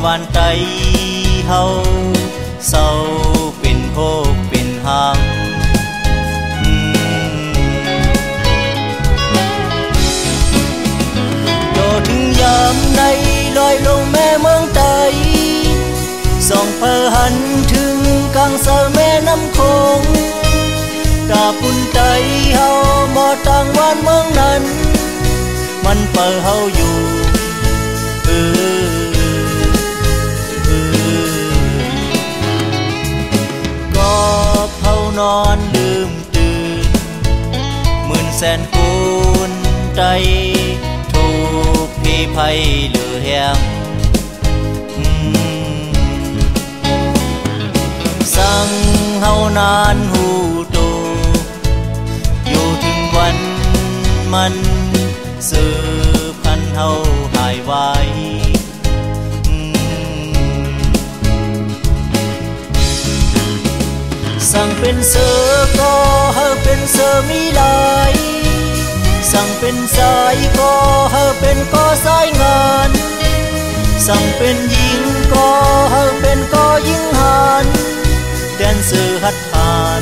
วันใจเฮาเศร้าเป็นโภคเป็นหังโตถึงยามใดลอยลงแม่เมืองไตส่องเพอหันถึงกลางเสาแม่น้ำคงกาปุ่นใจเฮาบ่ต่างวันเมืองนั้นมันเปิดเฮาอยู่ก็เฮานอนลืมตื่นหมื่นแสนคูณใจถูกพี่ไพ่เหลือแหงสั่งเฮานานหูตูอยู่ถึงวันมันสืบพันเฮาหายไว้สั่งเป็นเสือก็เฮาเป็นเสือมีลายสั่งเป็นสายก็เฮาเป็นก็สายงานสั่งเป็นหญิงก็เฮาเป็นก็หญิงหานแดนเสือหัดหาน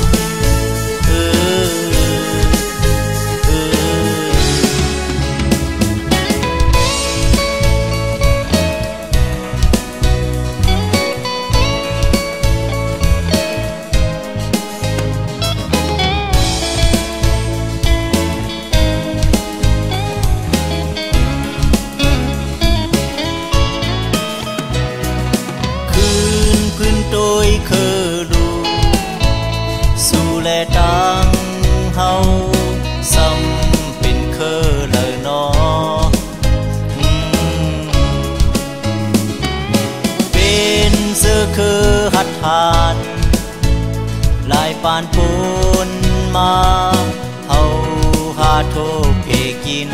โดยคือลูสู่แลตังเฮาซ้ำเป็นคือเลยนอเป็นเสือคือหัดหานลายปานปูนมาเฮาหาโทเพกิน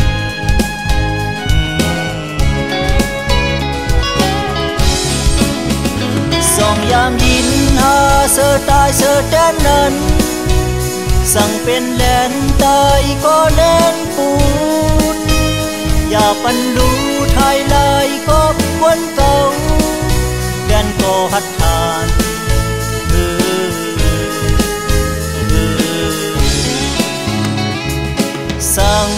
ส่องยามยินหาเสือตายเสือแดนนั้นสั่งเป็นแลนตายก็แลนปูนอย่าปันดูไทยลายก็วนเก่าแดนก็หัดทานสั่ง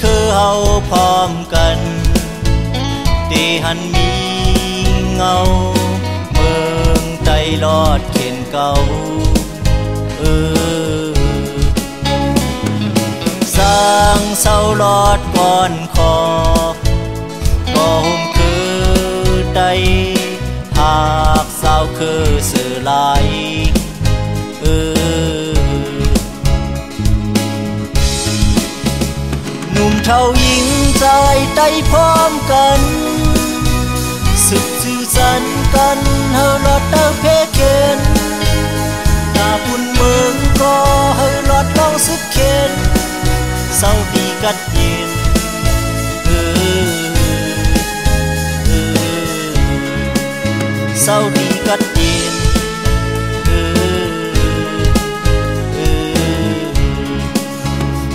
คือเฮาพร้อมกันที่หันมีเงาใจลอดเข็นเก่าสร้างเสาลอดก่อนคอก็หุ่มคือใดหากสาวคือสื่อลายหนุ่มเท่าหญิงใจใจพร้อมกันสึกสื่อสารกันเฮาลอดเต้าเพเคนตาบุญเมืองก็เฮาลอดลองสึกเคนเศร้าดีกัดเย็นเศร้าดีกัดเย็น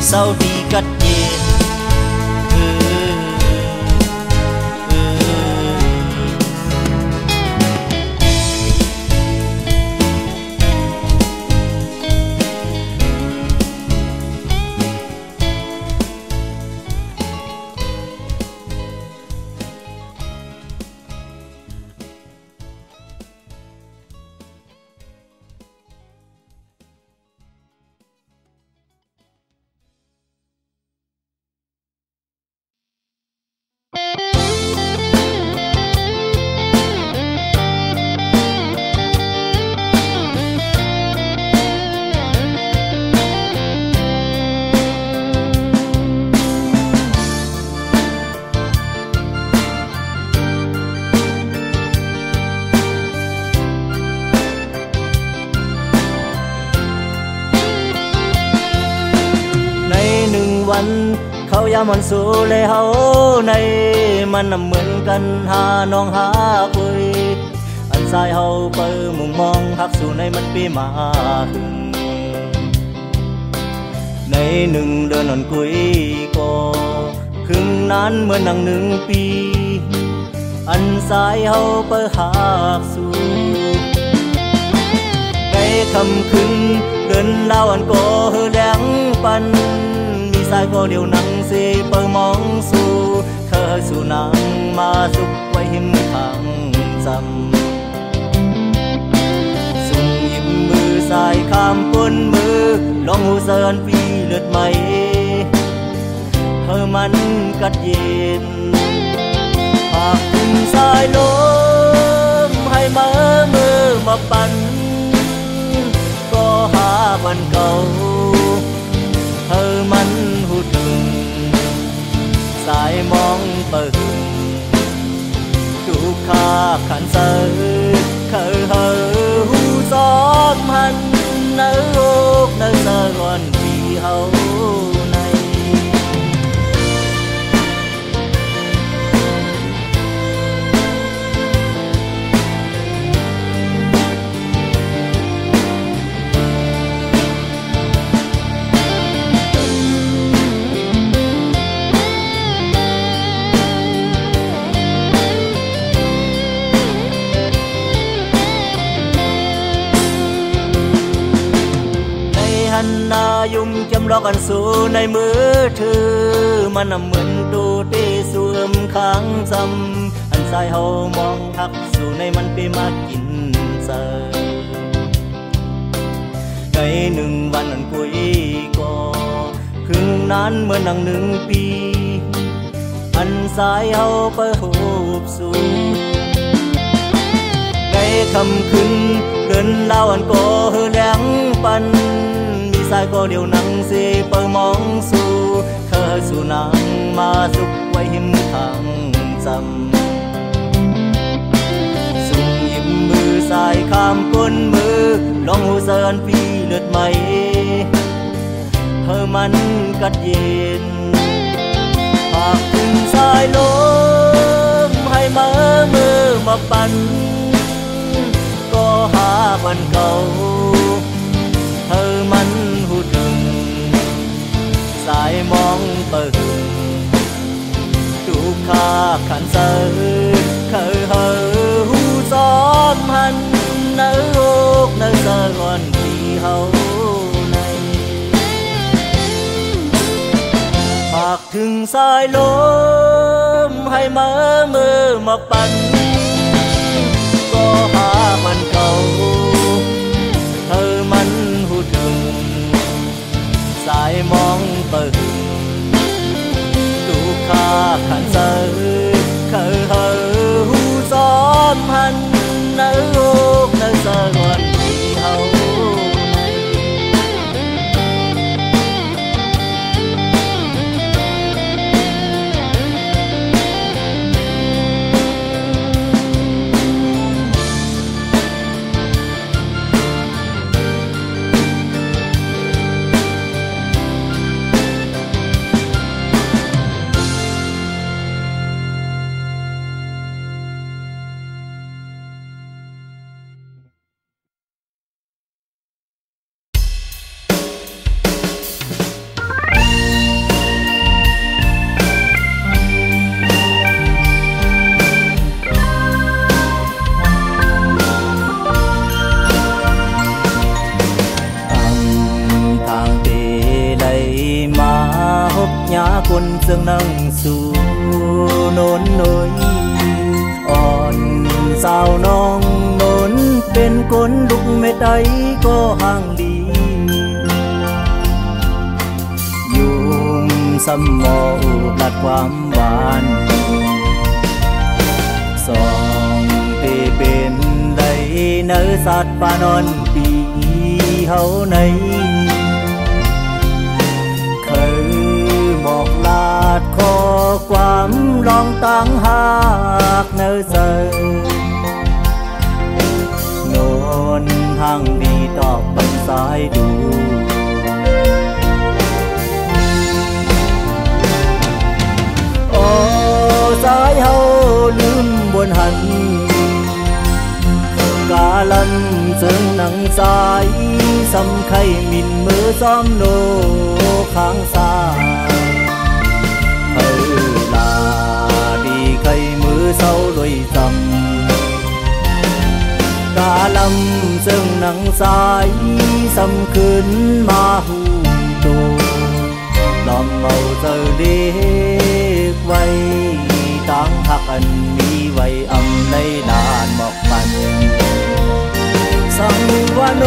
เศร้าดีกัดเย็นวันเขายามันสู้เลยเฮาในมันนำเหมือนกันหาน้องหาคุยอันสายเฮาไปมุมมองหักสู่ในมันปีมาหึงใน1 เดือนนอนกุยก็หึงนานเหมือนหนัง1 ปี อันสายเฮาเปิดหากสู่ในคำคืนเดินเล่าอันก็เฮือแดงปันมีสายก็เดียวนังเสเปิดมองสู่เธอสู่นางมาสุกไว้หิมทางจำสุ่มยิ้มมือสายข้ามปนมือลองหูเสิร์นปีเลือดไหมเธอมันกัดเย็นหากถึงสายลมให้มามือมาปั่นก็หาวันเก่าเธอมันหูถึงสายมองเปิดทุกข้าขันเสือเคยเฮอหูซ้อมหันเนื้อโลกเนื้อเสือก่อนที่เฮานายุ่มจำลอกกันสู่ในมือถือมันเหมือนตูตีสวมค้างจำอันสายเฮามองทักสู่ในมันไปมากินเซอในหนึ่งวันอันกุยก็คืนนั้นเมื่อนัง1 ปีอันสายเฮาไปหูบสู่ในคำคืนเดินเล่าอันก็เฮือแดงปันสายก็เดียวนังเสเปิดมองสู่เธอสู่นางมาสุกไว้หิมทางจำสุ่มยิ้มมือสายข้ามก้นมือลองหูเสิร์นปีเลือดไหมเธอมันกัดเย็นหากถึงสายลมให้มามือมาปั่นก็หาวันเก่าเธอมันหูถึงสายมองเปิดทุกข้าขันเสือเคยเฮอหูซ้อมหันเนื้อโลกเนื้อเสือก่อนที่เฮาในหากถึงสายลมให้มามือมาปั่นก็หามันเก่าเธอมันหูถึงสายมองเปิดทุกข้าขันเสือเคยเฮอหูซ้อมหันเนื้อโลกเนื้อเสือก่อนที่เฮาคนเสื่องนั่งสู่โนนหน่อยอ่อนสาวน้องโนนเป็นคนลุกไม่ได้ก็ห่างดียุ่มซ้ำมอลัดความหวานสองเตเป็นไดเนื้อสัตว์ปานอนปีเฮาในบอกลาดข้อความลองตั้งหากเนื้อเสือโนนห่างดีตอบบังสายดูโอ้สายเฮาลืมบนหันกาลันซึ่งหนังสายสำไข่มินมือซ้อมโนข้างซ้ายลาดีไข่มือ mưa sau đôi dầm cả lâm rừng nắng dài sầmขึ้นมาหูโตลอมเบาเจอเด็กไว้ตั้งหักอันมีไว้อำในลานหมอกปันสังวานน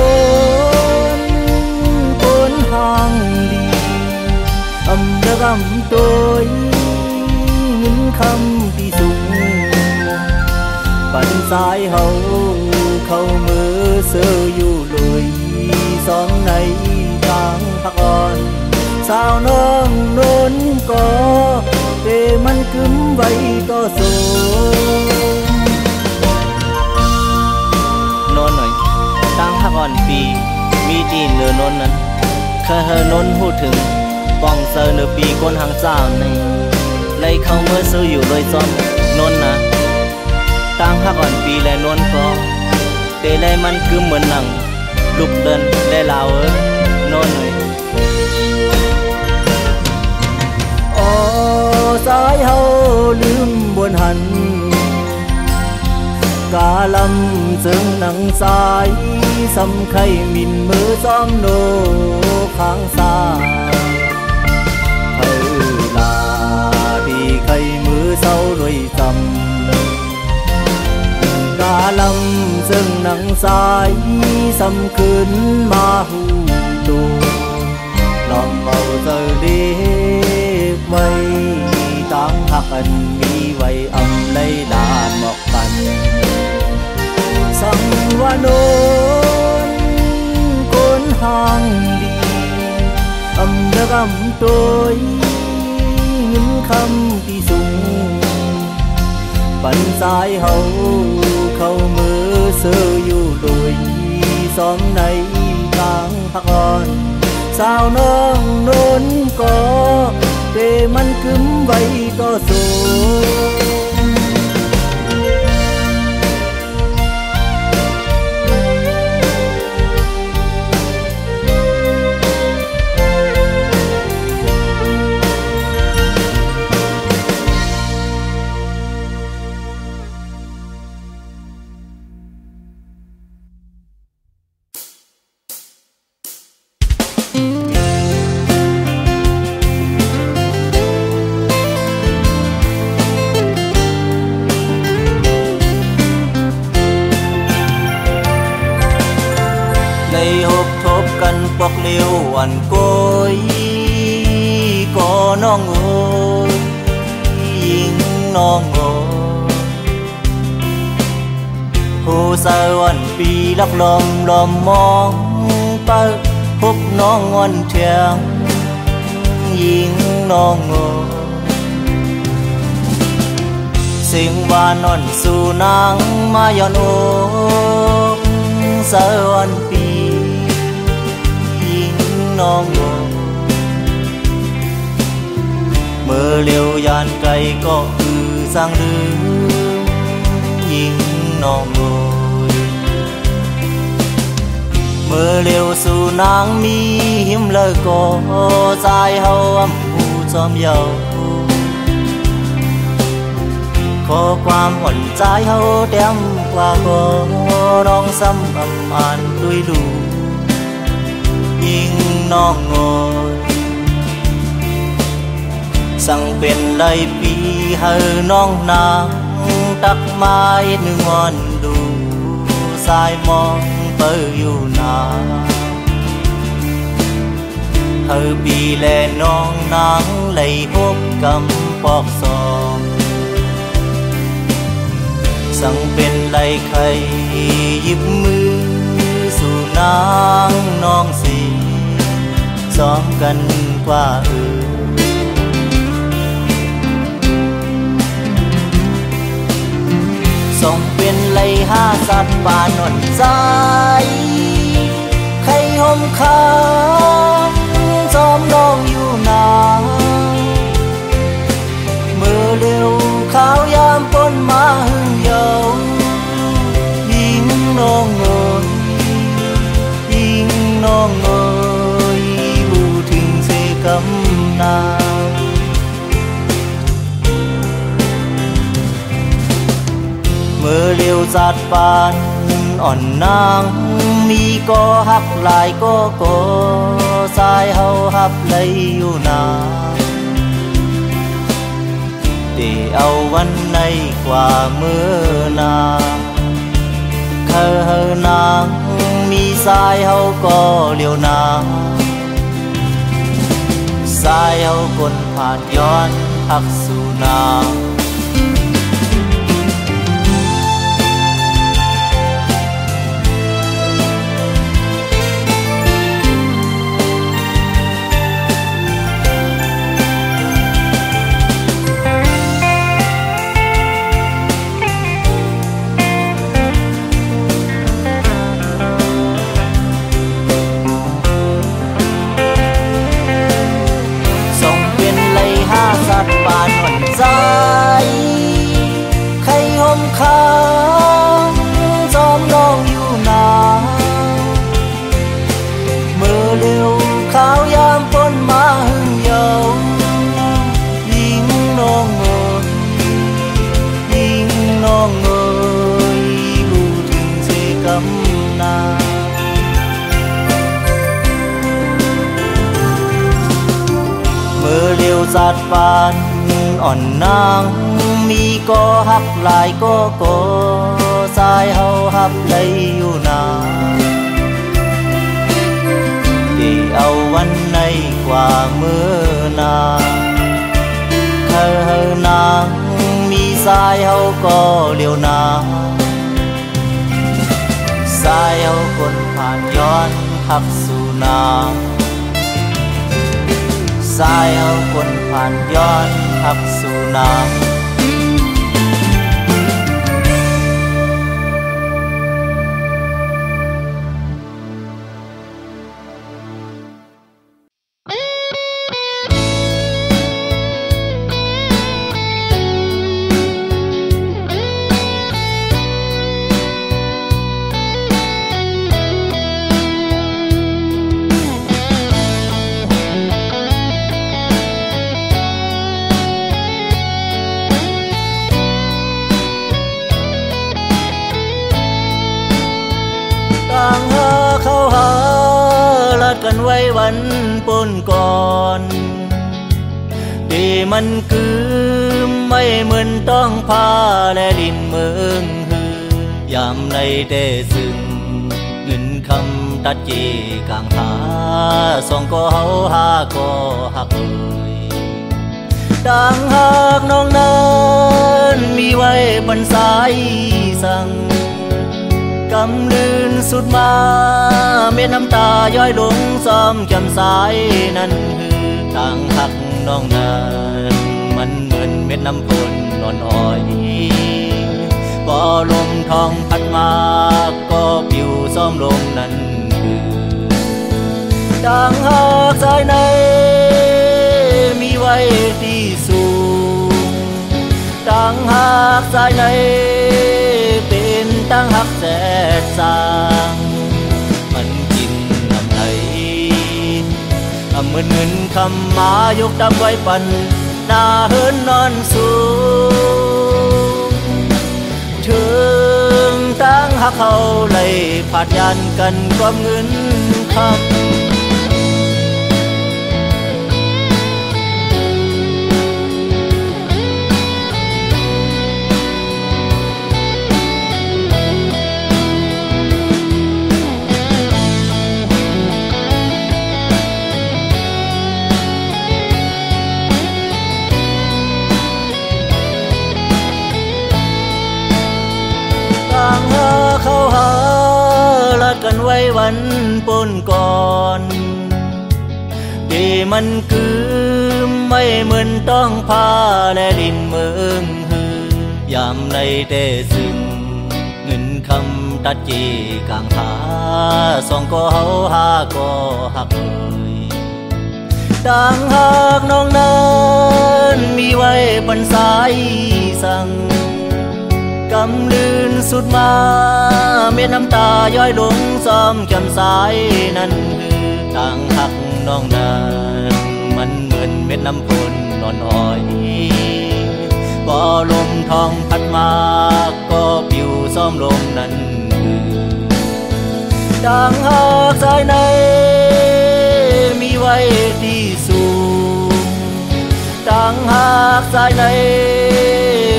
คนห่างลีอำระกำตัวเงินคำที่สูงปันสายเฮาเข้ามือเสืออยู่เลยสองในทางพักอ่อนสาวน้องโน้นก็เตมันกึ้มไว้ต่อสู้นอนหน่อยตั้งพักอ่อนปีมีตีนเนื้อนนนั้นเคยเฮนนพูดถึงปองเซอร์เนื้อปีก้นหางเจ้าในไล่เข้ามือเสืออยู่เลยซ้อมนนนะตั้งพักอ่อนปีและนนก็เตะเลยมันคือเหมือนหนังลุกเดินและลาวโน่นเลยโอ้สายเฮาลืมบนหันกาลำซึ่งหนังสายสำไข่มินมือซ้อมโนข้างซ้ายเฮาลาดีไข่มือเศร้าด้วยจำกาลำซึ่งหนังสายสำขึ้นมาหูโตลอมเบาเจอเด็กไว้ตั้งหักอันมีไว้อำในลานหมอกปันสังวานนคนห่างลีอำระกำตัวเงินคำที่สูงปันสายเฮาเข้ามือเสืออยู่โดยซ้อมในทางพักอ่อนสาวน้องโน้นก็เตมันกึ้มไว้ต่อสู้ปอกเลี้ยวอันโกยก็น้องโอยยิงน้องโอยผู้สาวอันปีลักลมลมมองไปพบน้องอันเทียงยิงน้องโอยเสียงวานอนสู่นางมาย้อนโอสาวอันปีน้องโง่เมื่อเลี้ยวยานไกลก็คือสร้างลืมยิงน้องโง่เมื่อเลี้ยวสู่นางมีหิมเลยก็สายเฮาอำผู้จอมเยาขอความอ่อนใจเฮาเต็มกว่าก็น้องซ้ำอำอ่านด้วยดูยิงน้องโง่สั่งเป็นไรปีให้น้องนางตักไม้หนึ่งวันดูสายมองเปิดอยู่นาเธอปีแลน้องนางเลยหกกำปอกซองสั่งเป็นไรใครหยิบมือสู่นางน้องสีซ้อมกันกว่าส่งเป็นไล่ห้าสัตว์ป่าหนอนใจใครห่มขาวซ้อมน้องอยู่นาเมื่อเร็วขาวยามปนมาหึงเยายิงน้องโง่ยิงน้องโง่บูถึงเสกำนา สัตว์ปานอ่อนนางมีก็หักหลายก็สายเฮาหับเลยอยู่นาที่เอาวันในกว่ามือนางนางมีสายเฮาก็เลี้ยวนางสายเฮาคนผ่านย้อนหักสู่นางปานหวันใจใครห่มขางจอมน้องอยู่นาเมื่อเร็วขาวยามพ้นมาหึงเยายิงน้องเอ๋ยยิงน้องเอ๋ยรู้ถึงเสกำนาเมื่อเร็วสัตว์ปานอ่อนนางมีก็หักหลายก็สายเฮาหับเลยอยู่นาที่เอาวันในกว่ามือนางมีสายเฮาก็เลี้ยวนางสายเฮาคนผ่านย้อนหักสู่นางสายเอาคนผ่านย้อนหักสู่นางกันไว้วันปนก่อนที่มันคือไม่เหมือนต้องพาและดินเมืองหือยามในแต่ซึ่งเงินคำตัดจีกลางหาสองก็เฮาหาก็หักเอ่ยต่างหากน้องนั้นมีไว้บนสายสั่งกำลืนสุดมาเม็ดน้ำตาย้อยลงซ้อมจำสายนั่นคือต่างหักน้องนั้นมันเหมือนเม็ดน้ำฝนนอนอ้อยพอลมทองพัดมาก็ปิวซ้อมลงนั่นคือต่างหักสายในมีไว้ที่สูงต่างหักสายในเป็นตั้งหักแสนสางมันกินน้ำไหลเหมือนเงินคำมายกดำไว้ปันหน้าเฮินนอนสูงถึงตั้งหักเขาเลยผาดยันกันความเงินคำเข้าหาลัดกันไว้วันปนก่อนที่มันคือไม่เหมือนต้องพาและดินเมืองหือยามในแต่ซึ่งเงินคำตัดจีกลางหาสองก็เฮาหาก็หักเอ่ยต่างหากน้องนั้นมีไว้บนสายสั่งกำลืนสุดมาเม็ดน้ำตาย้อยลงซ้อมจำสายนั่นคือต่างหักน้องนั้นมันเหมือนเม็ดน้ำฝนนอนอ้อยพอลมทองพัดมาก็ปิว ซ้อมลงนั้นดังหากสายในมีไว้ที่สูงดังหากสายใน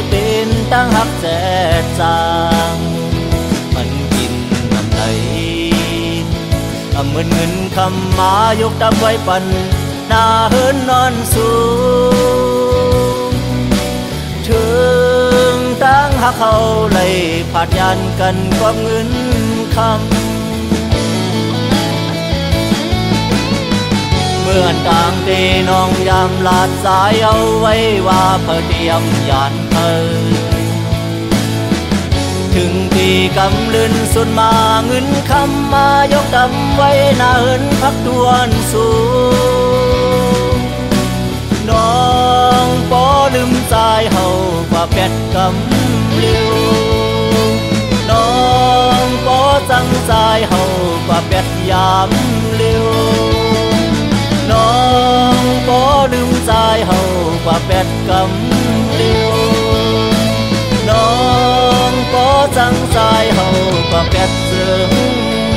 เป็นตั้งหักแสดสางมันกินน้ำไหลเหมือนเงินคำมายกดำไว้ปันหน้าเฮินนอนสูงถึงตั้งหักเขาเลยผาดยันกันความเงินคำเมื่อต่างเตน้องยามลาดสายเอาไว้ว่าเพื่อเตรียมยานเธอถึงที่กำลืนสุดมาเงินคำมายกดำไว้หน้าเหินพักตวนสูงน้องปอลืมใจเฮาว่าแปดกำเลี้ยวน้องปอจังใจเฮาว่าแปดยามเลี้ยวน้องปอลืมใจเฮาว่าแปดกำเลี้ยวน้องก็จังใจเฮาว่าแปดเสือ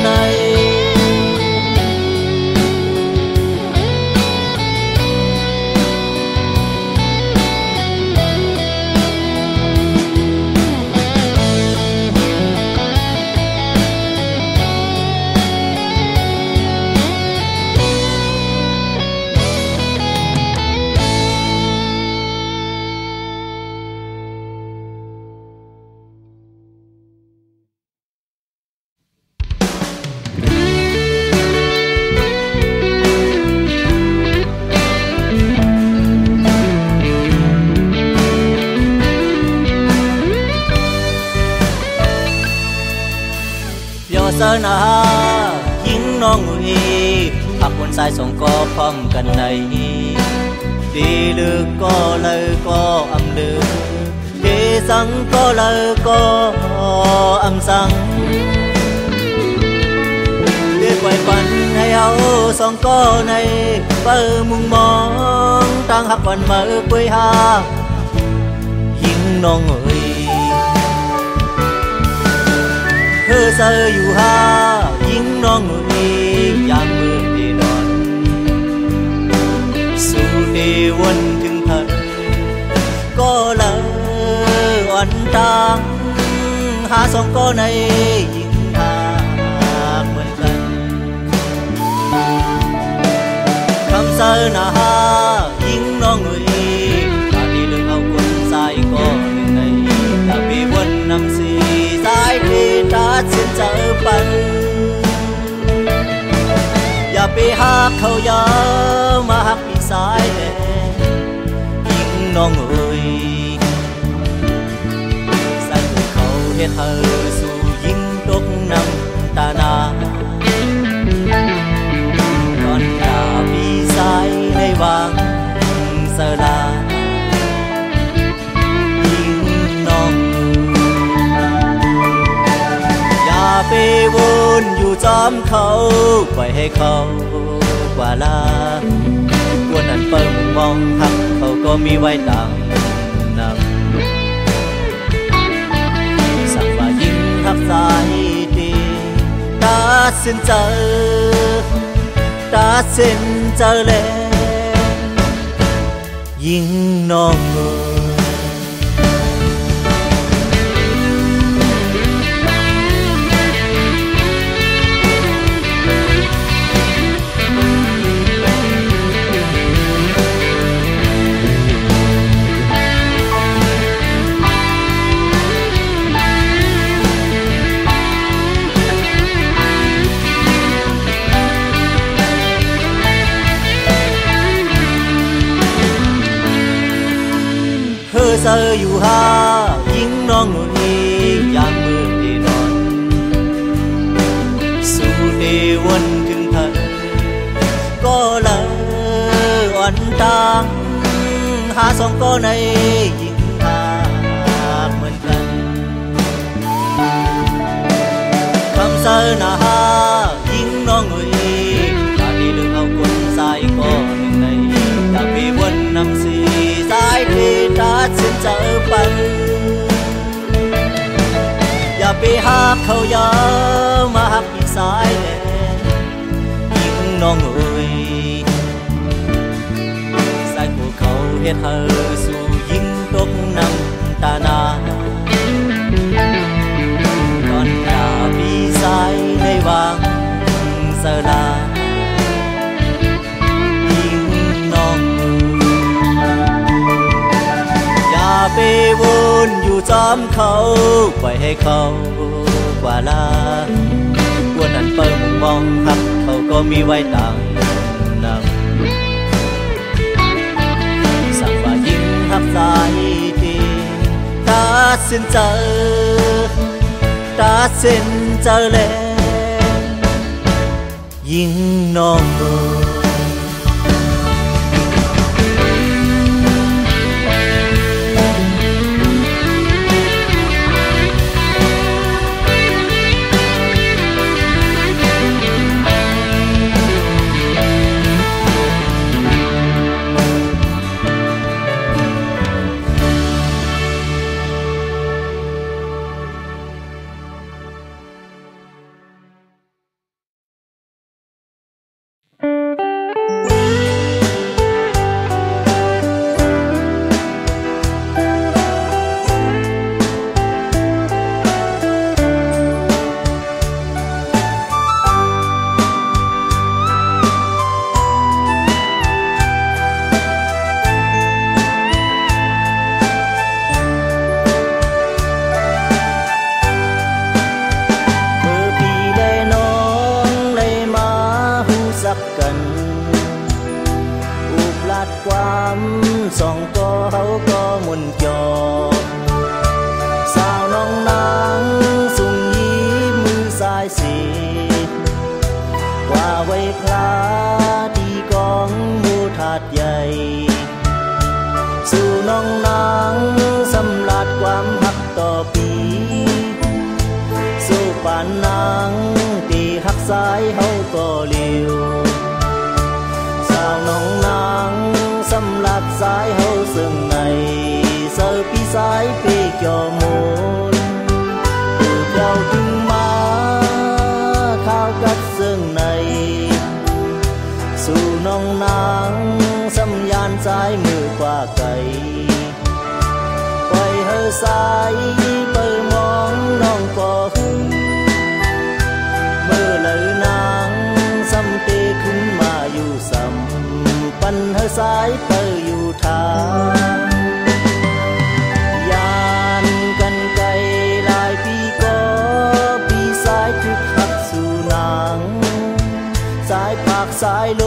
ในเสนายิงน้องอีผักบนสายส่งก็พร้อมกันในดีลึกก็เลยก็อำลึกดีสังก็เลยก็อำสังเรียกไว้ปันให้เอาสองก็ในเปิดมุงมองตั้งหักวันมาคุยหายิงน้องอีเธอเจออยู่หายิงน้องหนุ่ยยามมือดีนอนสู่ดีวันถึงเธอก็เลยอ่อนตังหาสองก็ในยิงหาเหมือนกันคำเจอหน้ายิงน้องหนุ่ยตาดีเลือกเอาคนใส่ก็หนึ่งในตาบีวันนำสีสายที่ตัดสินใจปันอย่าไปหักเขาอย่ามาหักพี่สายแน่ยิงน้องเอ๋ยใส่เขาเฮ็ดเธอสู่ยิงตกน้ำตาหนาก่อนด่าพี่สายในวังสลาไปวนอยู่จอมเขาปล่อยให้เขากว่าลาวันนั้นเปิ่มมองหักเขาก็มีไว้ต่างนำสั่งว่ายิ่งหักสายดีตัดสินใจแล้วยิ่งน้องเจออยู่หายิงน้องหนุ่ยยามมือดีนอนสู่เดวันถึงเธอก็เลยอ่อนตังหาสองก็ในยิงหาเหมือนกันคำเจอหน้ายิงน้องหนุ่ยตาดีเลือกเอาคนใส่ก็หนึ่งในตาบีวันนำสีสายที่ตัดสินใจปันอย่า หักเขายามาหักพี่สายแลยิงน้องเอ้ยสายผู้เขาเฮ็ดให้สู่ยิงตกน้ำตานาก่อนตาพี่สายในวางสลายิงน้องอย่าไปวนอยู่จอมเขาปล่อยให้เขากว่าลาวันนั้นเปิ่มมองหักเขาก็มีไว้ต่างนำสั่งว่ายิงหักสายดีตัดสินใจแล้วยิงน้องเอ๋ยความสองก็เขาก็มุนจอสาวน้องนางสุ่มยิ้มมือสายสีว่าไว้คลาที่กองมูถาดใหญ่สู่น้องนางสำลัดความหักต่อปีสู่ป่านนางตีหักสายเขาก็เลี้ยวสาวน้องนางสำลัดสายเฮาซึ่งในเสิร์พี่สายปีกยอมูลคือเจ้าถึงมาข้าวกัดซึ่งในสู่น้องนางสำยานสายมือกว่าไก่ปล่อยเฮาสายเปิดมองน้องก็หึงเมื่อเลยนางสำเตขึ้นมาอยู่ซ้ำปันเฮาสายเปิดอยู่ทางยานกันไกลลายปีก็ปีสายทึกหักสู่นางสายปากสายล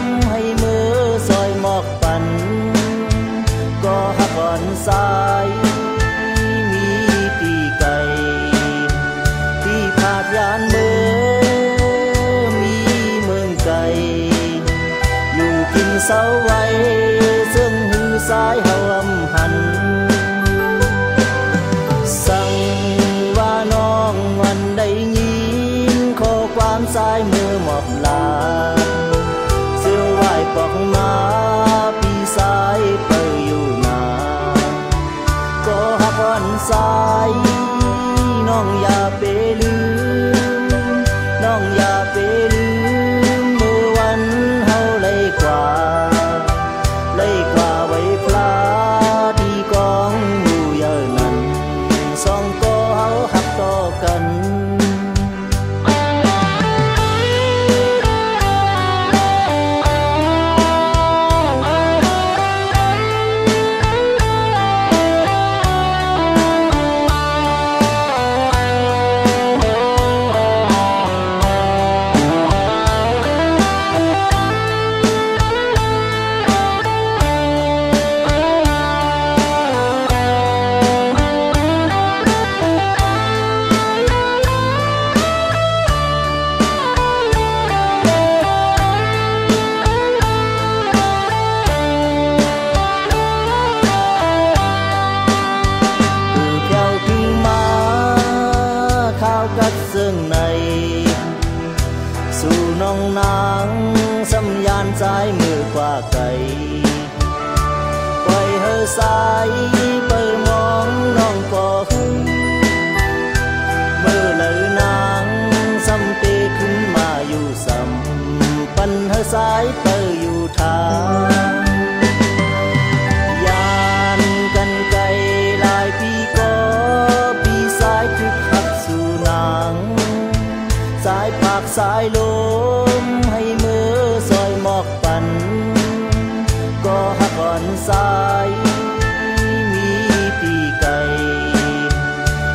มให้มือซอยหมอกปันก็หักอ่อนสายมีปีไก่ที่ผาดยานมือมีเมืองไก่อยู่กินเสาไว้ซึ่งหูสายเฮาอำหันสั่งว่าน้องวันได้ยินข้อความสายมือหมอบลาเสื้อไหวปอกมาปีสายเปิดอยู่นาก็หักวันสายน้องอย่าไปลืมน้องอย่าไปลืมมือวันเฮาเลยกว่าไว้พลาที่กองมูเยอะนั้นสองก็เฮาหักต่อกันซึ่งในสู่น้องนางสำยานสายมือกว่าไก่ปล่อยเฮาสายเปิดมองน้องก็หึง สายเปิดอยู่ทางยานกันไกลหลายปีก็ปีสายทึกหักสู่นางสายปากสายลมให้มือซอยหมอกปั่นก็หักอ่อนสายมีปีไก่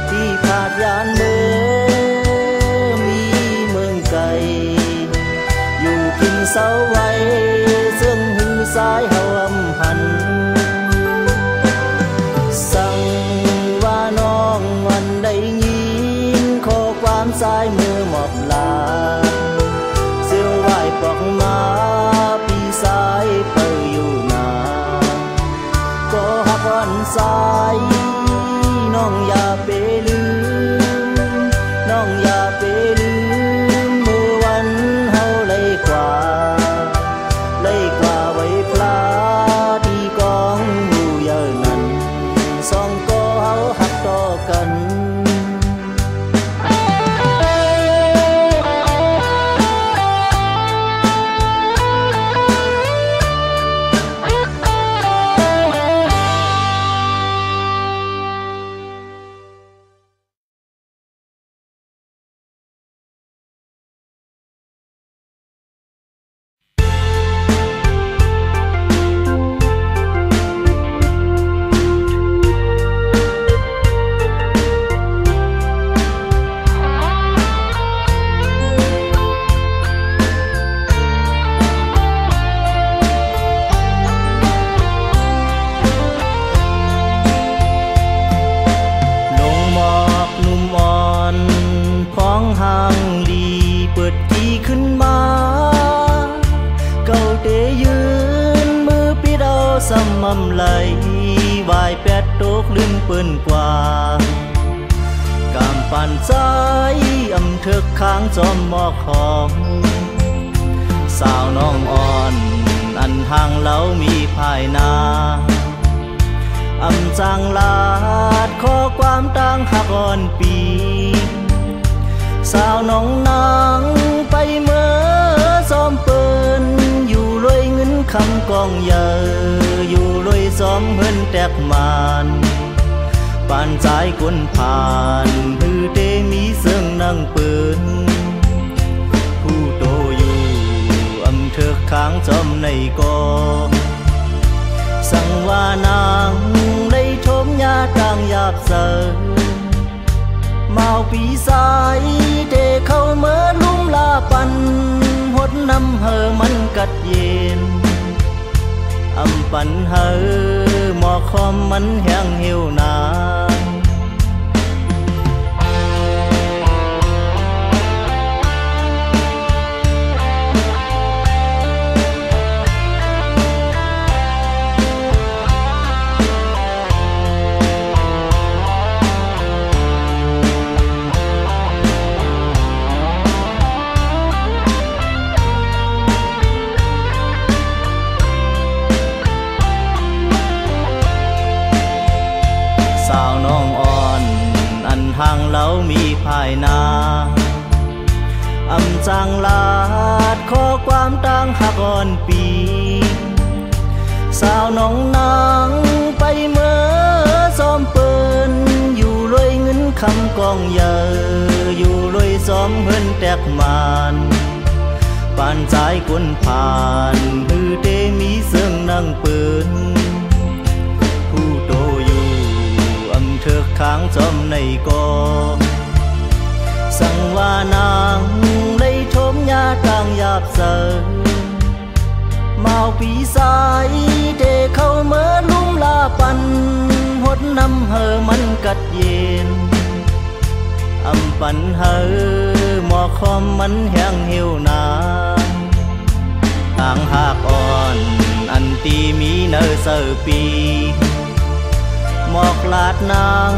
ที่ผาดยานมือมีเมืองไก่อยู่กินเสาไว้ซึ่งหือสายเฮาอำหันสั่งว่าน้องวันได้ยินข้อความสายมือหมอบลาเสื้อไหวปอกมาปีสายเปิดอยู่นาก็หักอ่อนสายน้องอย่าไปลืมน้องอย่าไปลืมมือวันเฮาเลยกว่าไว้ปลาที่กองอยู่เยอะนั้นสองก็เฮาหักต่อกันสมำไหลวายแปดโตกลื่นเปิ้นกว่ากามปั่นสายอำเถิกค้างจอมหมอกหอมสาวน้องอ่อนอันห่างเล้ามีภายนาอำจางลาดข้อความต่างหักอ่อนปีสาวน้องนางไปเมื่อซ้อมเปิ้นอยู่รวยเงินคำกองเยออยู่รวยซ้อมเพิ่นแตกมานปานใจคนผ่านฮือเตมีเสื่องนั่งเปิ้นผู้โตอยู่อำเถิกค้างจอมในกอสั่งว่านางได้ทมยาต่างยาบเสยเมาปีสายเทเข้าเมื่อลุ่มลาปันหดน้ำเหอมันกัดเย็นอำปันเหอหมอคอมมันแห้งเหี่ยวนานทางเล้ามีภายนาอำจางลาดข้อความต่างหักอ่อนปีสาวน้องนางไปเมื่อซ้อมเปิ้นอยู่รวยเงินคำกองเยออยู่รวยซ้อมเพิ่นแตกมานปานใจคนผ่านฮือเตมีเสื่องนั่งเปิ้นผู้โตอยู่อำเถิกค้างจอมในกอสั่งว่านางได้ทมยาต่างยาบเสยเมาปีสายเทเข้าเมื่อลุ่มลาปันหดน้ำเหอมันกัดเย็นอำปันเหอหมอคอมมันแห้งเหี่ยวนานต่างหากอ่อนอันตีมีเนอเสอปีหมอกลาดนาง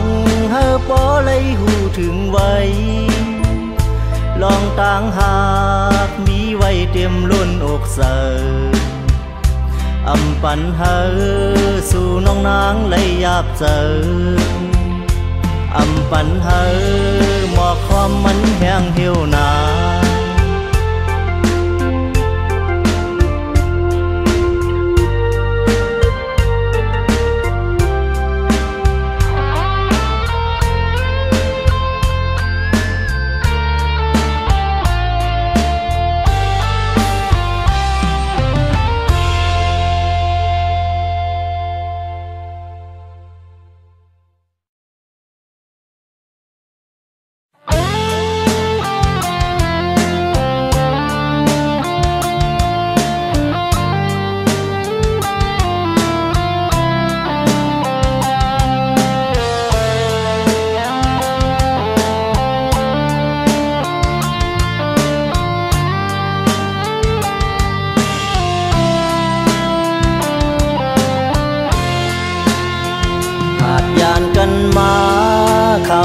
เฮอปอเลยหูถึงไว้ลองต่างหากมีไว้เตรียมล้นอกเสออำปันเฮอสู่น้องนางเลยยาบเจออำปันเฮอหมอกคอมมันแห้งเหี่ยวนาน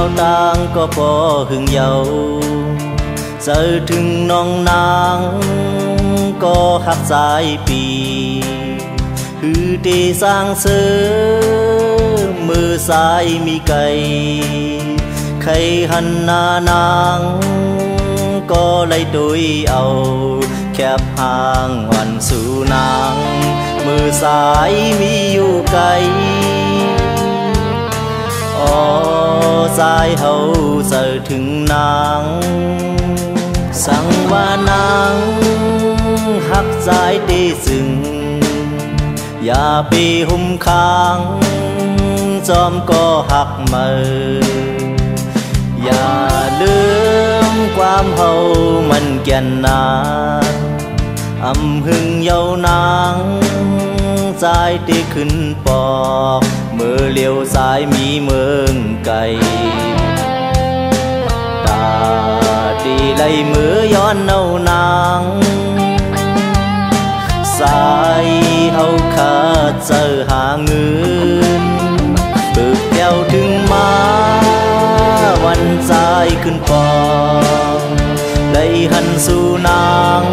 bao tang có bỏ hương dầu giờถึง น้อง nắng có hát dài bì hư tê sang sơ mưa dài mi cây khay hằn na nắng có lấy đôi ầu khép hàng hoàn su nắng mưa dài mi yêu cây ô dài hậu giờถึง nắng sang và nắng hắc dài tê rừngอย่า ไป หุ้ม ค้าง จอม ก็ หัก มือ อย่า ลืม ความ เฮา มัน แก่น นาน อำ หึง เยาวนางใจที่ ขึ้น ปอกเมื่อ เลี้ยว สาย มี เมือง ไกล ตา ตี ไหล มือ ย้อน เน่า นางสายเฮาขาดเจอหาเงินบึกเดียวถึงมาวันใจขึ้นปองเลยหันสู่นาง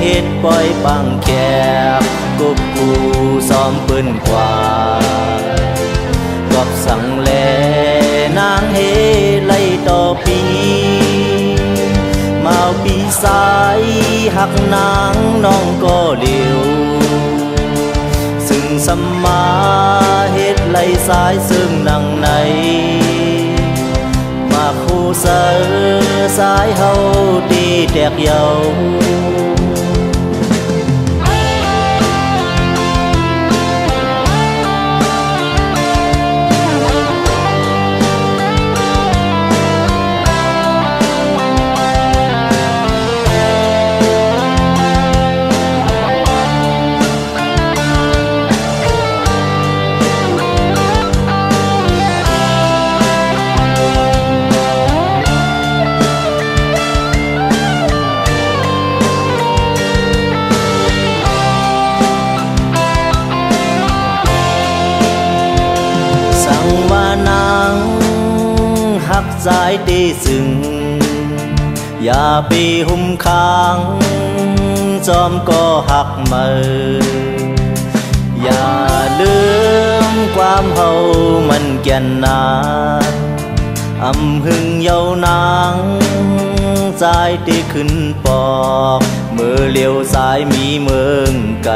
เฮ็ดปล่อยปังแคบกบกูซ้อมปืนกว่ากับสั่งแลนางเฮไล่ต่อปีมาปีสายหักนางน้องก็เลี้ยวซึ่งสัมมาเฮ็ดไหลสายซึ่งนังในมาคู่เสือสายเฮาตีแตกเยาหักใจตีสึงอย่า ไป หุ้ม ค้าง จอม ก็ หัก มือ อย่า ลืม ความ เฮา มัน แก่น นานอำ หึง เยาวนางใจที่ ขึ้น ปอกเมื่อ เลี้ยว สาย มี เมือง ไกล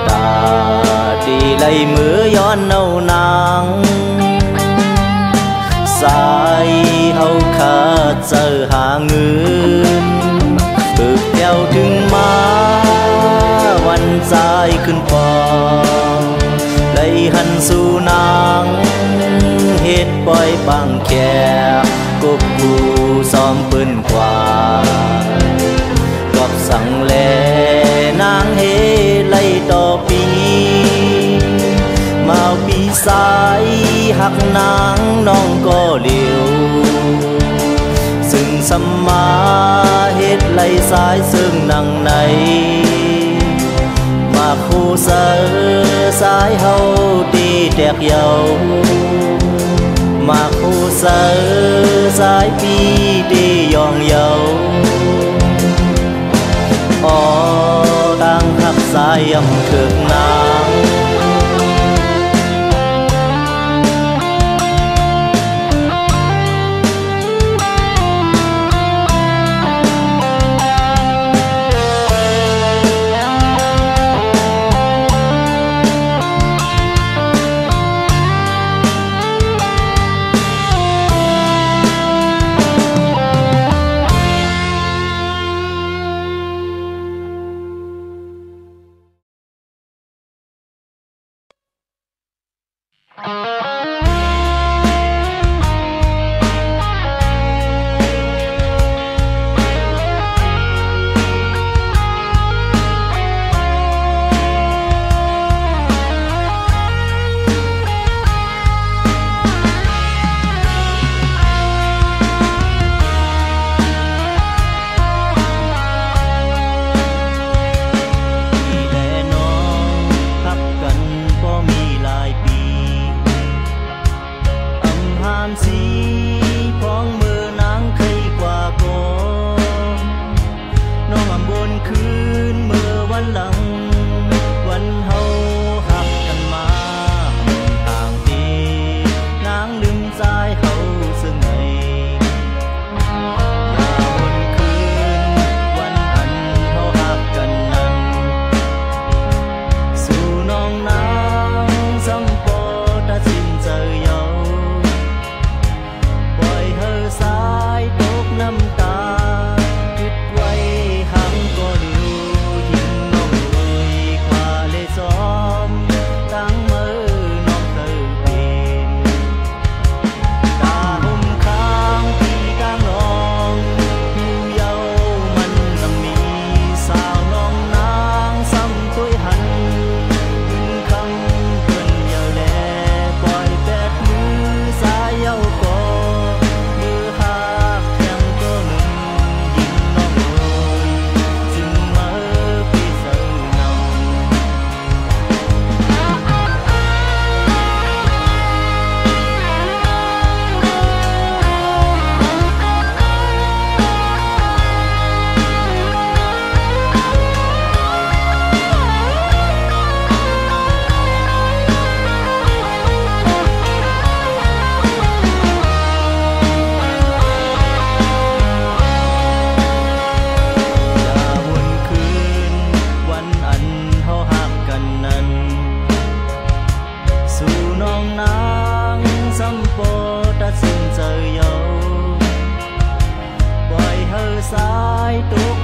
ตา ตี ไหล มือ ย้อน เน่า นางสายเฮาขาดเจอหาเงินบึกเดียวถึงมาวันใจขึ้นปองเลยหันสู่นางเฮ็ดปล่อยปังแคบกบกูซ้อมปืนกว่ากับสั่งแลนางเฮไล่ต่อปีมาปีสายหักนางน้องก็เลี้ยวซึ่งสัมมาเฮ็ดไหลสายซึ่งนังในมาคู่เสือสายเฮาตีแตกเยามาคู่เสือสายปีตียองเยาอ๋อตั้งหักสายยำเถือกนาง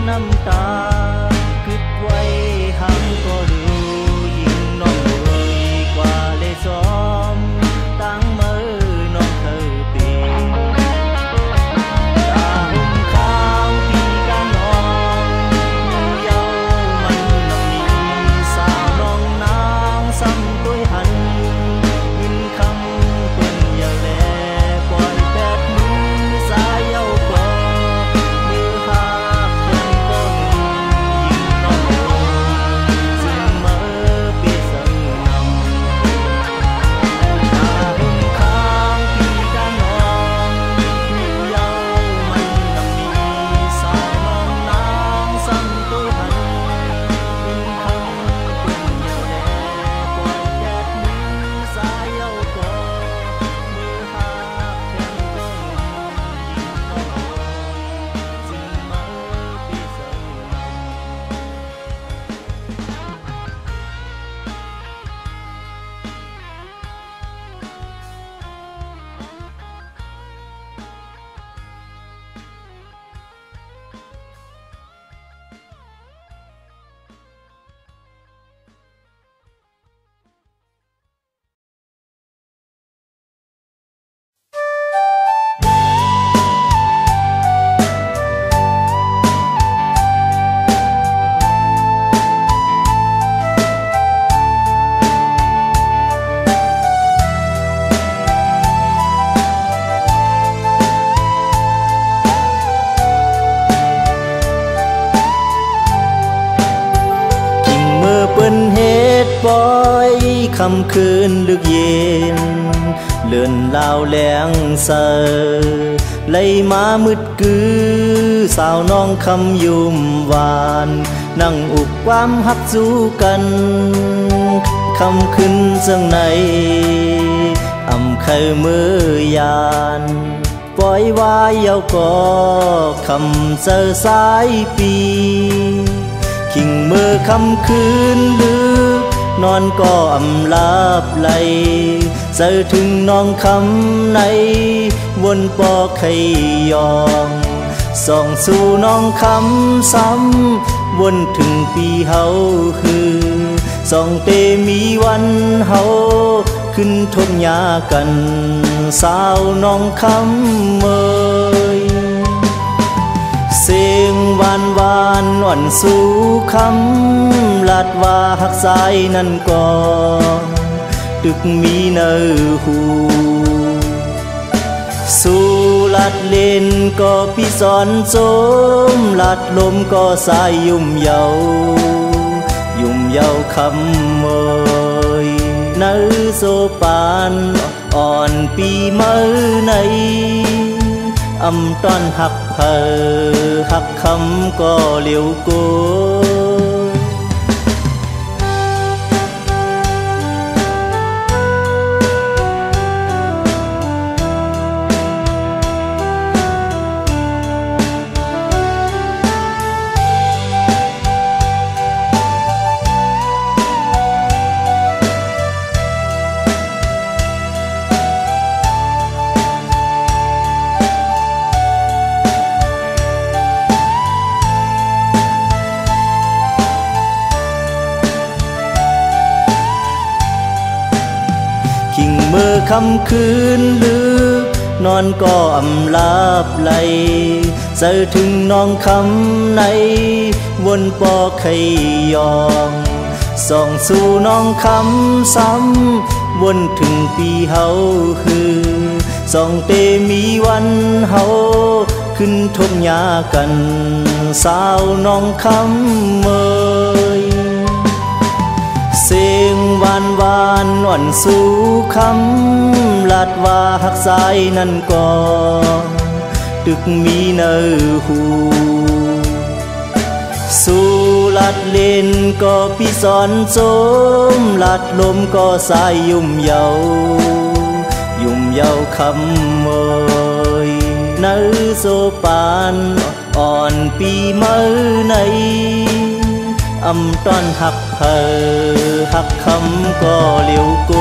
น้ำตาคิดไว้หักก็ดูยิ่งน้องรวยกว่าเลยซ้อมตั้งมือน้องเธอปีตาหุ่มข้าวปีกะน้องเยามันน้องมีสาวน้องนางซ้ำด้วยหันยินคำเปิ้นอย่าแลปล่อยแปดมือสายเย้าก่อมือหักเพิ่นก็ยิ่งน้องรวยซึ่งเมื่อปีเสิงนำตาหุ่มข้างปีกะน้องเยามันน้ำมีสาวน้องนางซ้ำตัวหันยินคำเปิ้นอย่าแลปล่อยแปดมือสายเย้าก่อมือหักเพิ่นก็ยิ่งน้องรวยซึ่งเมื่อปีเสิงนำ กิ่งเมื่อเปิ้นเฮ็ดปล่อยคำคืนลึกเย็นเลื่อนลาวแหลงเสอไล่มามืดกือสาวน้องคำยุ่มหวานนั่งอุกความหักสู้กันคำขึ้นเสื่องในอำเคยมือยานปล่อยวายเยาก็คำเจอสายปีขิงมือคำคืนลึกนอนก็อำลาบไหลเจอถึงน้องคำในวนปอไขยองส่องสู่น้องคำซ้ำวนถึงปีเฮาคือส่องเตมีวันเฮาขึ้นทบยากันสาวน้องคำเมยเสียงหวานหวานอ่อนสู่คำลาดว่าหักสายนั่นก่อตึกมีเนอหูสู่ลาดเล่นก็พี่สอนโจมลาดลมก็สายยุ่มเยาคำเมยเนอโซปานอ่อนปีเมื่อในอำต้อนหักเพอหักคำก็เหลียวโกเมื่อคำคืนลึกนอนก็อำลาบไหลเจอถึงน้องคำในวนปอไขยองส่องสู่น้องคำซ้ำวนถึงปีเฮาคือส่องเตมีวันเฮาขึ้นทบยากันสาวน้องคำเมยเสียงหวานหวานอ่อนสู่คำลาดว่าหักสายนั่นก่อตึกมีเนอหูสู่ลาดเล่นก็พี่สอนโจมลาดลมก็สายยุ่มเยาคำเมยเนอโซปานอ่อนปีเมื่อในอำต้อนหักเพอหักคำก็เหลียวโก เ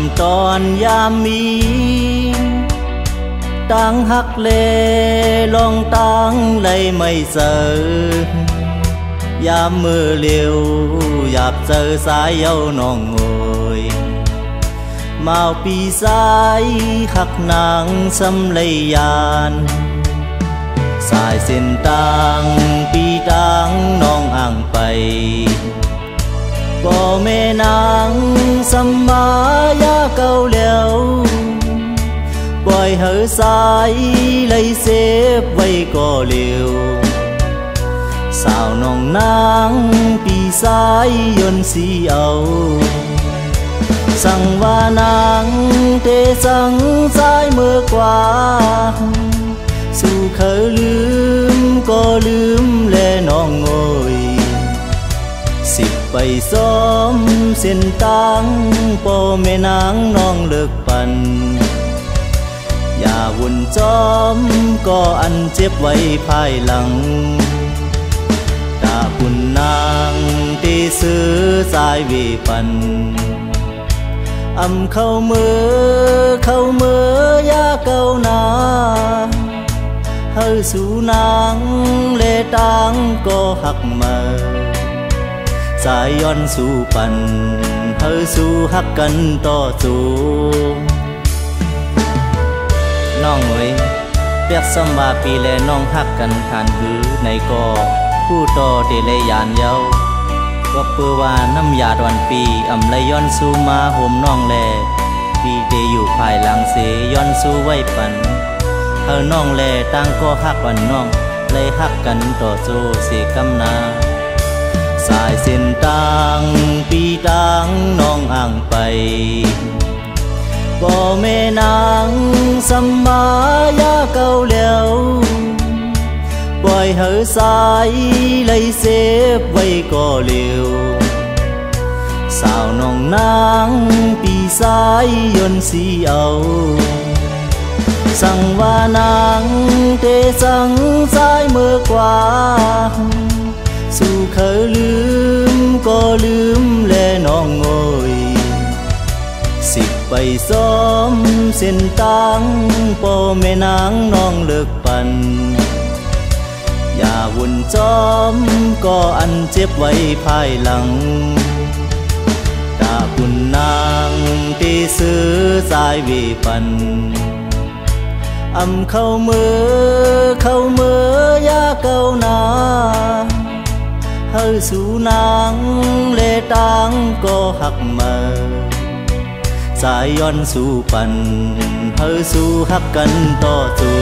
ำตอนยามมีตั้งหักเลลองตั้งเลยไม่เสอยามมือเลี้ยวหยาบเจอสายเย้าน้องโอยมาปีสายหักนางสำเลยยานสายเส้นต่างปีต่างน้องอ่างไปบ่แม่นางสัมมายาเก่าแล้วปล่อยเหอสายเลยเซฟไว้ก็เร็วสาวน้องนางปีสายยนต์สีเอาสั่งว่านางเทสั่งสายเมื่อกว่าสู่เคยลืมก็ลืมแลน้องโอยสิบไปซ้อมเส้นตังป่อแม่นางน้องเลิกปันอย่าวุ่นจอมก็อันเจ็บไว้ภายหลังตาคุณนางที่ซื้อสายเวปันเข้ามือยาเก่านาเฮาสู่นางเลตังก็หักมาสายย้อนสู่ปันเฮาสู่หักกันต่อสู้น้องเอ้ยเปียกสมบาปีแลน้องหักกันทานหือในก็ผู้ต่อเดเลยยานเย้าก็เปื้อว่าน้ำยาดวันปีเลยย้อนสู่มาโหมน้องแลปีเดอยู่ภายหลังเสย้อนสู่ไว้ปันเฮาน้องแลตั้งก็หักวันน้องเลยหักกันต่อสู้เสกำนาสายเส้นต่างปีต่างน้องอ่างไปบ่แม่นางสัมมายาเก่าแล้วปล่อยเหอสายเลยเซฟไว้ก็เร็วสาวน้องนางปีสายยนต์สีเอาสั่งว่านางเทสั่งสายเมื่อกว่าสู่เคยลืมก็ลืมแลน้องโอยสิบไปซ้อมเส้นตังป่อแม่นางน้องเลิกปันอย่าวุ่นจอมก็อันเจ็บไว้ภายหลังตาคุณนางที่ซื้อสายเวปันเข้ามือยาเก่านาเฮาสู่นางเลตังก็หักมาสายย้อนสู่ปันเฮาสู่หักกันต่อสู้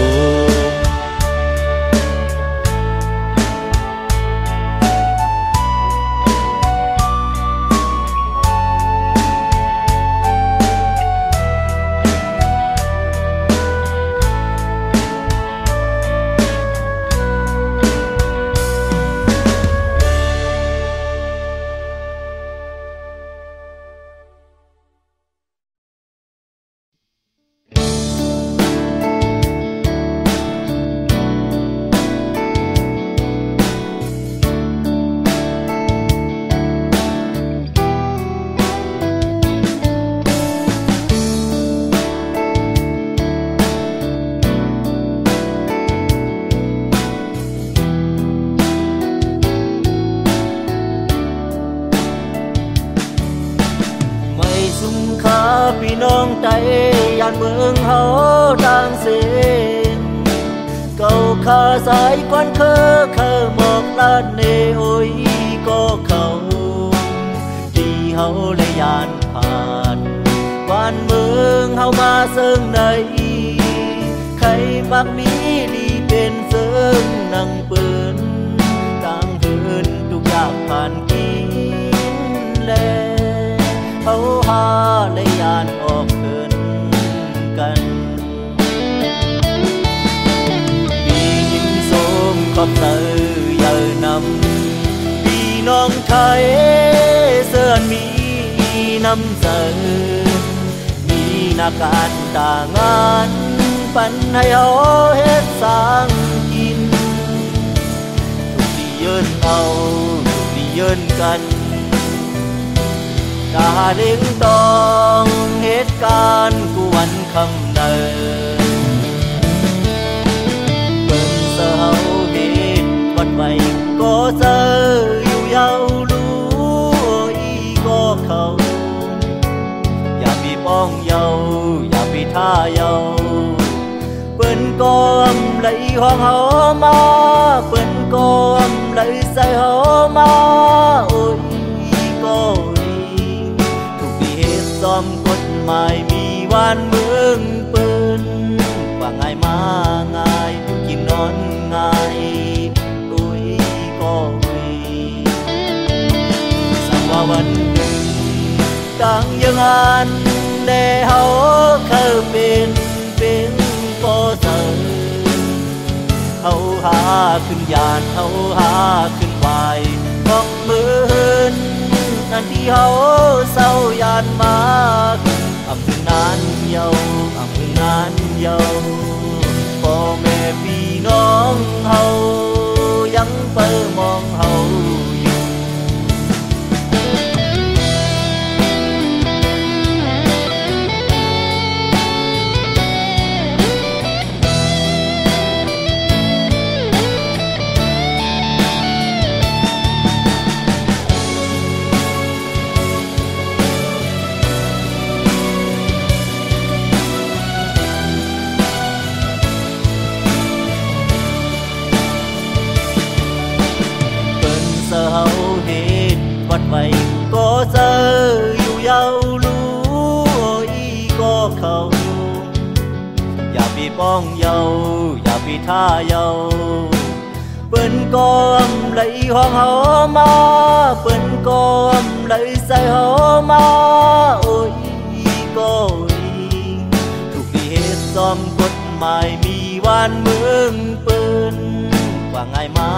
พี่น้องใจยานเมืองเฮาต่างเสียงเก่าขาสายควันเคอหมอกลาดเนโอยก็เขาที่เฮาเลยยานผ่านบ้านเมืองเฮามาเซิงในใครมักมีดีเป็นเซิงนั่งปืนต่างหืนทุกอย่างผ่านกินแลเขาหาเลยยานออกเดินกันมีหินโสมขอบเตยเยอะนำพี่น้องไทยเสื้อมีน้ำเสอมีนาการตางานปันให้เฮาเฮ็ดสร้างกินทุกที่ยืนเอาทุกที่ยืนกัน กาเด้งตองเหตุการณ์กวนคำเนินเปิ้นเสาเหตุวัดไว้ก็เจออยู่ยาวรู้อีก็เขาอย่าปีป้องเยาอย่าปีท่าเยาเปิ้นก็อำไหลห้องเฮามาเปิ้นก็อำไหลใส่เฮามาโอ้ยก็ดีทุกปีเหตุซ้อมกฎหมายมีวันเมืองเปิ้นว่าง่ายมาง่ายอยู่กินนอนง่ายโอ้ยก็ดีสักว่าวันหนึ่งตั้งยังอันแด่เฮาเคยเป็นก็เจอเฮาหาขึ้นยานเฮาหาขึ้นไหวบอกมือนั่นที่เฮาเศร้ายานมาอำพึ่งนานเยาอำพึ่งนานเยาพ่อแม่พี่น้องเฮายังเปิดมองเฮาอยู่เฮาเหตุวัดไว้ก็เจออยู่ยาวรู้อีก็เขาอย่าปีป้องเยาอย่าปีท่าเยาเปิ้นก็อำไหลห้องเฮามาเปิ้นก็อำไหลใส่เฮามาโอ้ยก็ดีทุกปีเหตุซ้อมกฎหมายมีวันเมืองเปิ้นว่าง่ายมา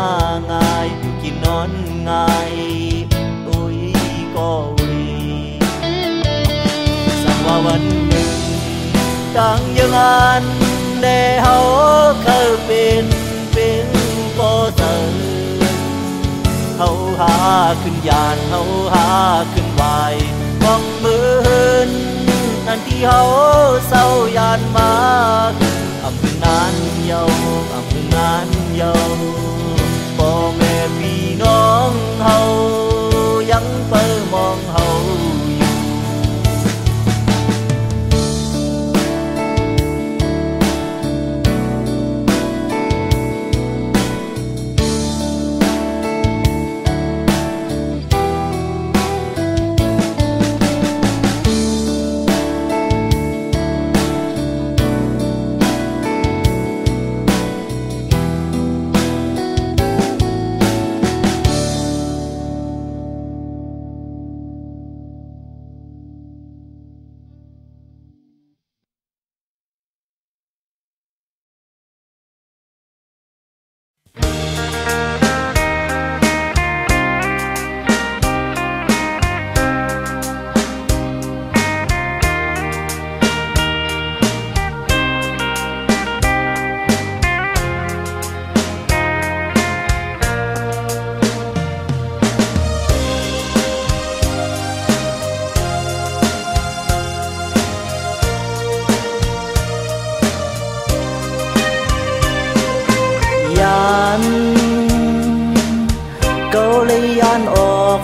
ง่ายอยู่กินนอนง่ายโอ้ยก็ดีสักว่าวันหนึ่งตั้งยังอันแด่เฮาเคยเป็นก็เจอเฮาหาขึ้นยานเฮาหาขึ้นไหวบอกมือนั่นที่เฮาเศร้ายานมาอำพึ่งนานเยาอำพึ่งนานเยาพ่อแม่พี่น้องเฮายังเปิดมองเฮาอยู่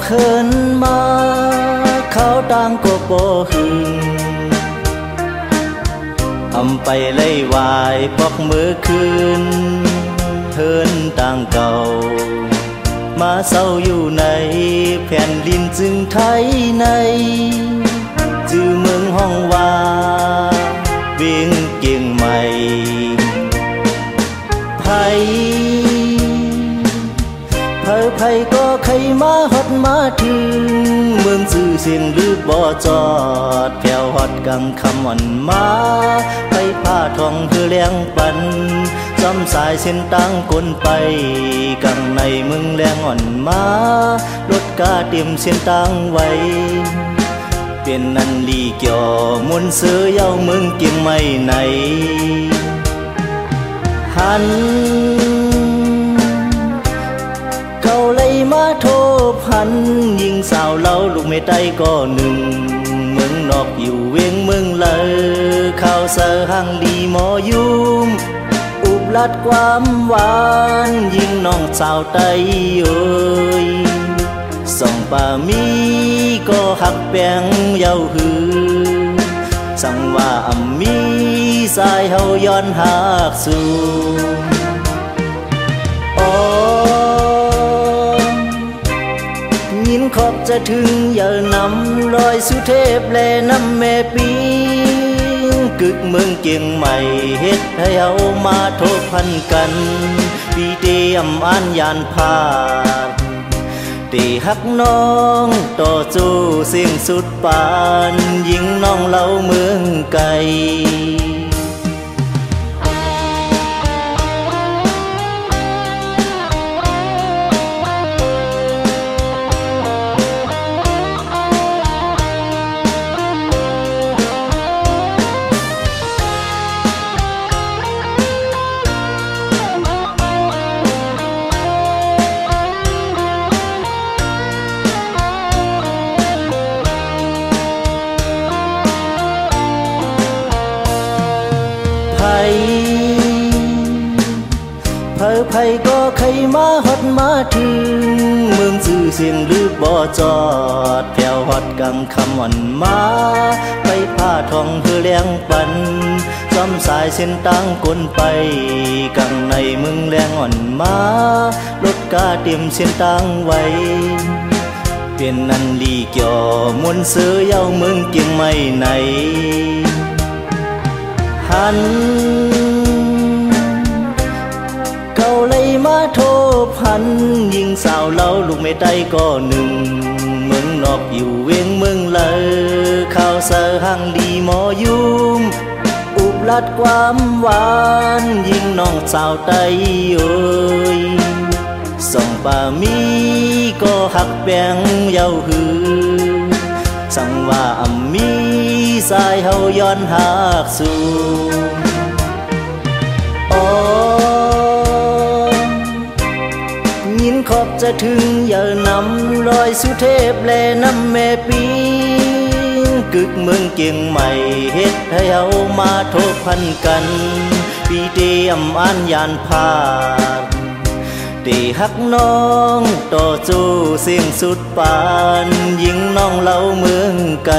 ขึ้นมาเขาต่างก็บ่หึงอำไปไล่วายปอกมือคืนเฮินต่างเก่ามาเศร้าอยู่ในแผ่นดินจึงไทยในจื่อเมืองห้องว่าเวียงเกียงใหม่ไผก็ใครมาฮอดมาถึงเมืองซื่อเสียงหรือบ่จอดแผ่วฮอดกังคำอ่อนมาไปผ้าทองเฮือเลี้ยงปันจอมสายเส้นตั้งกลไปกังในเมืองแรงอ่อนมารถกาเตรียมเส้นตั้งไว้เป็นนันลีเกี่ยวมนเสือเย้าเมืองเกียงไม่ในหันเขาเลยมาโทษให้ หันยิงสาวเล่าลูกไม่ได้ก็หนึ่งเมืองนอกอยู่เวียงเมืองเลยข้าวเสือหังดีหมอยุ่มอุบลัดความหวานยิงน้องสาวไตเอ้ยส่องป่ามีก็หักแปงเย้าหือสั่งว่าอ่ำมีสายเฮาย้อนหักสู่ยินขอบจะถึงอย่านำรอยสุเทพแลน้ำแม่ปีกึกเมืองเกียงใหม่เฮ็ดให้เฮามาทบพันกันปีเตอำอ่านยานพาดตีหักน้องต่อสู้เสียงสุดปานยิงน้องเล่าเมืองไกลไผก็ใครมาฮอดมาถึงเมืองสื่อเสียงหรือบ่จอดแถวฮอดกลางคำอ่อนมาไปผ้าทองเพื่อเลี้ยงปันซ้ำสายเส้นตั้งกลไปกังในเมืองแรงอ่อนมารถกาเตรียมเส้นตั้งไว้เปลี่ยนนันลีเกี่ยวมวนเสือเย้าเมืองเกียงไม่ในหันเลยมาโทพันยิงสาวเล่าลูกไม่ได้ก็หนึ่งเมืองนอกอยู่เวียงเมืองเลยข้าวเสือหังดีหมอยุ่มอุบลัดความหวานยิงน้องสาวไตเอ้ยส่องป่ามีก็หักแปงเย้าหือสั่งว่าอ่ำมีสายเฮาย้อนหักสู่ยินขอบจะถึงอย่านำรอยสุเทพแลน้ำแม่ปีกึกเมืองเกียงใหม่เฮ็ดให้เฮามาทบพันกันปีเตอำอ่านยานพาดตีหักน้องต่อสู้เสียงสุดปานยิงน้องเล่าเมืองไกล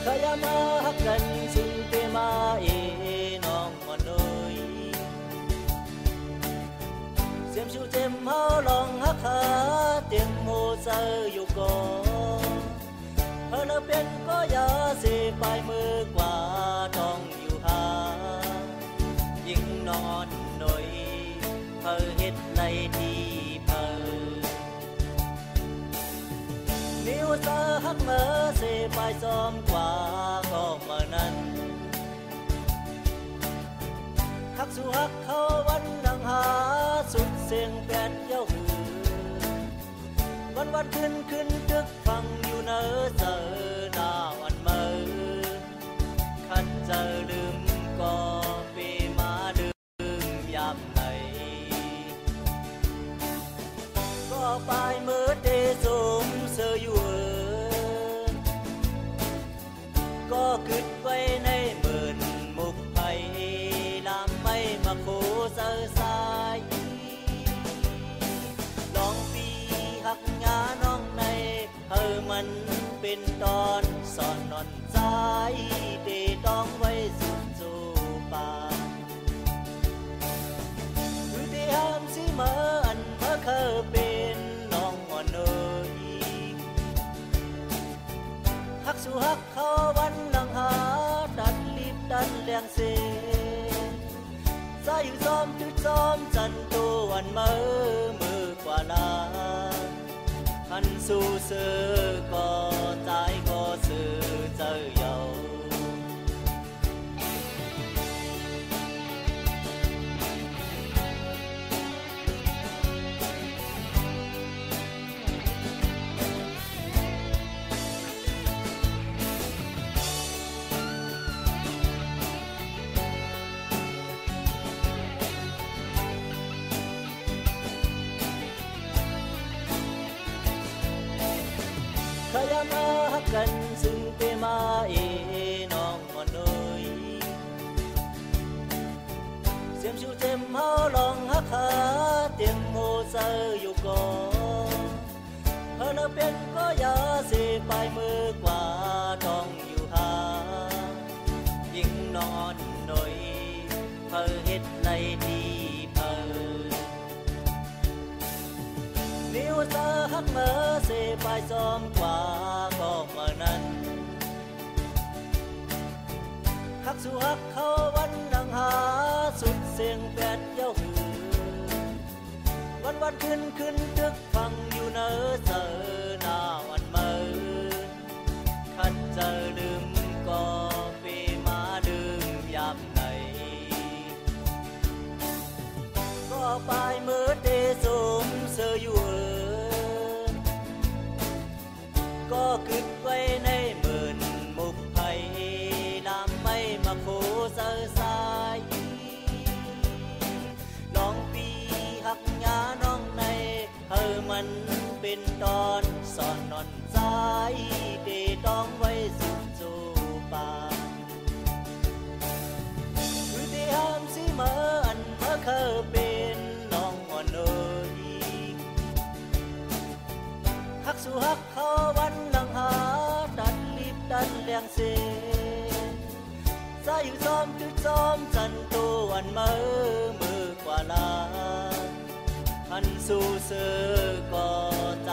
ขยามาฮักกันซึ่งเตมาน้องมันเอ้ยเสียมชูเต็มเฮาลองฮักหาเต็มโมเซออยู่ก่อนเฮาละเป็นก็อย่าเสปลายมือกว่าต้องอยู่หายิ่งนอนหน่อยเฮาเฮ็ดไรที่เฮานิ้วตาหักเมื่อเสปลายซ้อมกว่าก็มานั้นหักสู่หักเขาวันดังหาสุดเสียงแปดเย้าหือวันขึ้นตึกฟังอยู่เนอเจอหน้าวันเมื่อคันเจอลืมก็ปีมาลืมยามไหนก็ปลายมือเตสมเสืออยู่ก็คิดไว้ในหมื่นมุกไผ่ลามไม่มาโคเสือสายลองปีหักงาน้องในมันเป็นตอนสอนนอนสายเตต้องไว้สุดจูปาคือที่ห้ามสิเมื่ออันเมื่อเคยเป็นน้องอ่อนเอ๋ยห Sa yêu xóm tuyết xóm chân tô anh mơ mơ qua la hắn su sư có trái có sư chơi dầu kaya mahakan sung tema nong manoy xem chu thêm hao lòng hắc hà tiếng mô sơ yêu có hơn ở bên có giá sẽ bài mưa qua trong yêu hà nhưng non nổi hơ hết này đi hơ nếu ta hắc mơ sẽ bài xóm qua có mà năn hắc su hắc khâu văn đằng hà suốt xiềng bẹt giao hư văn vănขึ้นทึกฟังอยู่เนอเจอหน้าวันเมินขันเจอลืมก็ปีมาลืมยามไหนก็ปลายมือเตสมเสืออยู่ก็คึกไว้ในหมื่นมุกไผ่น้ำไม่มาโคเสือสายน้องปีหักยาน้องในมันเป็นตอนสอนนอนสายเดต้องไว้สุดจูปาคือที่ห้ามสิเมื่ออันเมื่อเคยเป็นน้องอ่อนเอ๋ยหักสู่หักเขาวันหลังหาดันรีบดันเลี้ยงเสียสายอยู่ซ้อมจุดซ้อมจันตัววันเมื่อมือกว่าลาหันสู่เสือก็ใจ